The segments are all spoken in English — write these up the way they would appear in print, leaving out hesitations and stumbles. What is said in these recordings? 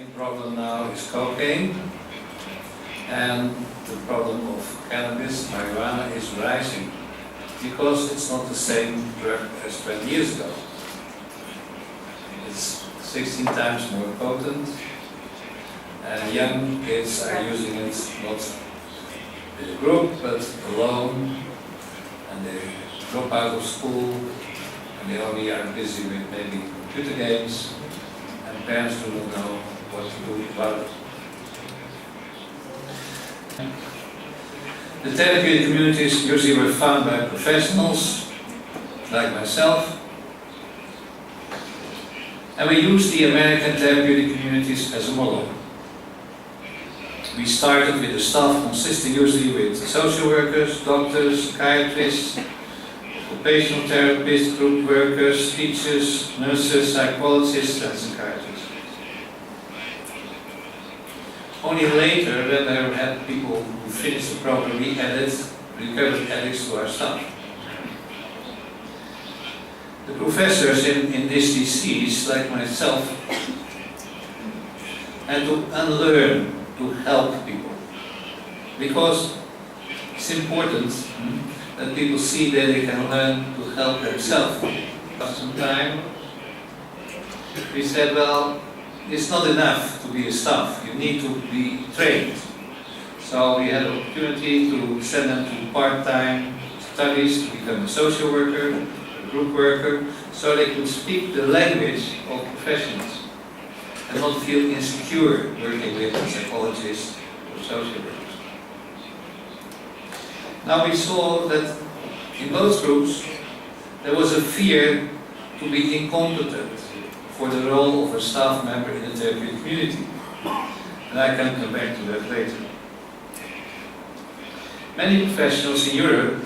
main problem now is cocaine, and the problem of cannabis, marijuana, is rising because it's not the same drug as 20 years ago. It's 16 times more potent, and young kids are using it not in a group but alone, and they drop out of school and they only are busy with maybe computer games, and parents do not know what to do about it. The therapeutic communities usually were found by professionals like myself, and we use the American therapeutic communities as a model. We started with a staff consisting usually with social workers, doctors, psychiatrists, occupational therapists, group workers, teachers, nurses, psychologists, and psychiatrists. Only later, when there had people who finished the program, we added recovered addicts to our staff. The professors in this disease, like myself, had to unlearn to help people, because it's important that people see that they can learn to help themselves. After some time, we said, well, it's not enough to be a staff, you need to be trained. So we had an opportunity to send them to part-time studies to become a social worker, a group worker, so they could speak the language of professionals and not feel insecure working with psychologists or social workers. Now we saw that in both groups there was a fear to be incompetent for the role of a staff member in the therapeutic community. And I can come back to that later. Many professionals in Europe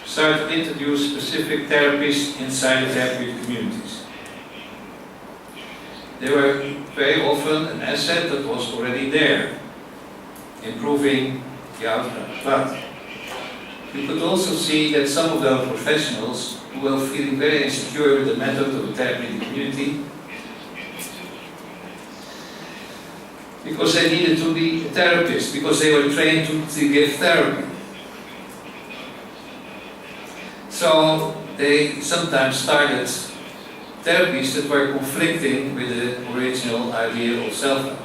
started to introduce specific therapies inside the therapeutic communities. They were very often an asset that was already there, improving the outcome. But you could also see that some of those professionals who were feeling very insecure with the method of the therapeutic community, because they needed to be a therapist, because they were trained to give therapy. So they sometimes started therapies that were conflicting with the original idea of self-help.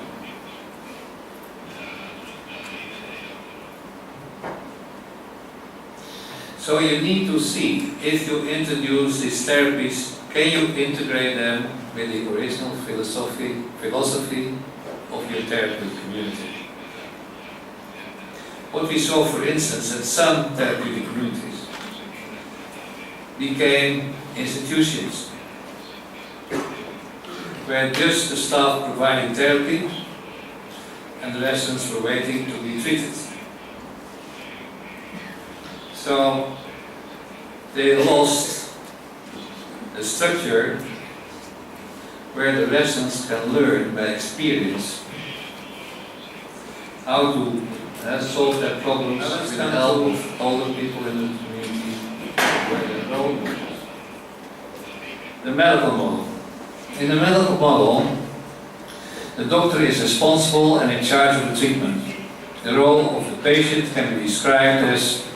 So you need to see, if you introduce these therapies, can you integrate them with the original philosophy of your therapeutic community? What we saw, for instance, that some therapeutic communities became institutions where just the staff providing therapy and the residents were waiting to be treated. So they lost the structure where the residents can learn by experience how to solve their problems with the help of older people in the community where they're role models. The medical model. In the medical model, the doctor is responsible and in charge of the treatment. The role of the patient can be described as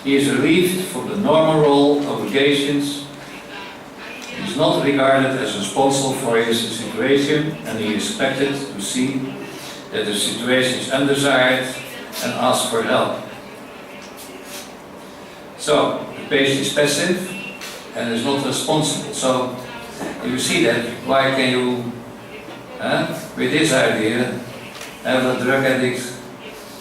he is relieved from the normal role obligations. He is not regarded as responsible for his situation, and he is expected to see that the situation is undesired and ask for help. So, the patient is passive and is not responsible. So, you see that, why can you, with this idea, have a drug addict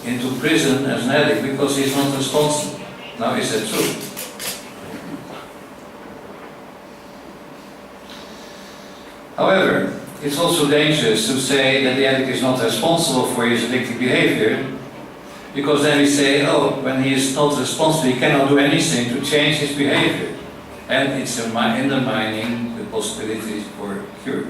into prison as an addict because he's not responsible? Now, is that true? However, it's also dangerous to say that the addict is not responsible for his addictive behavior, because then we say, oh, when he is not responsible, he cannot do anything to change his behavior. And it's undermining the possibilities for cure.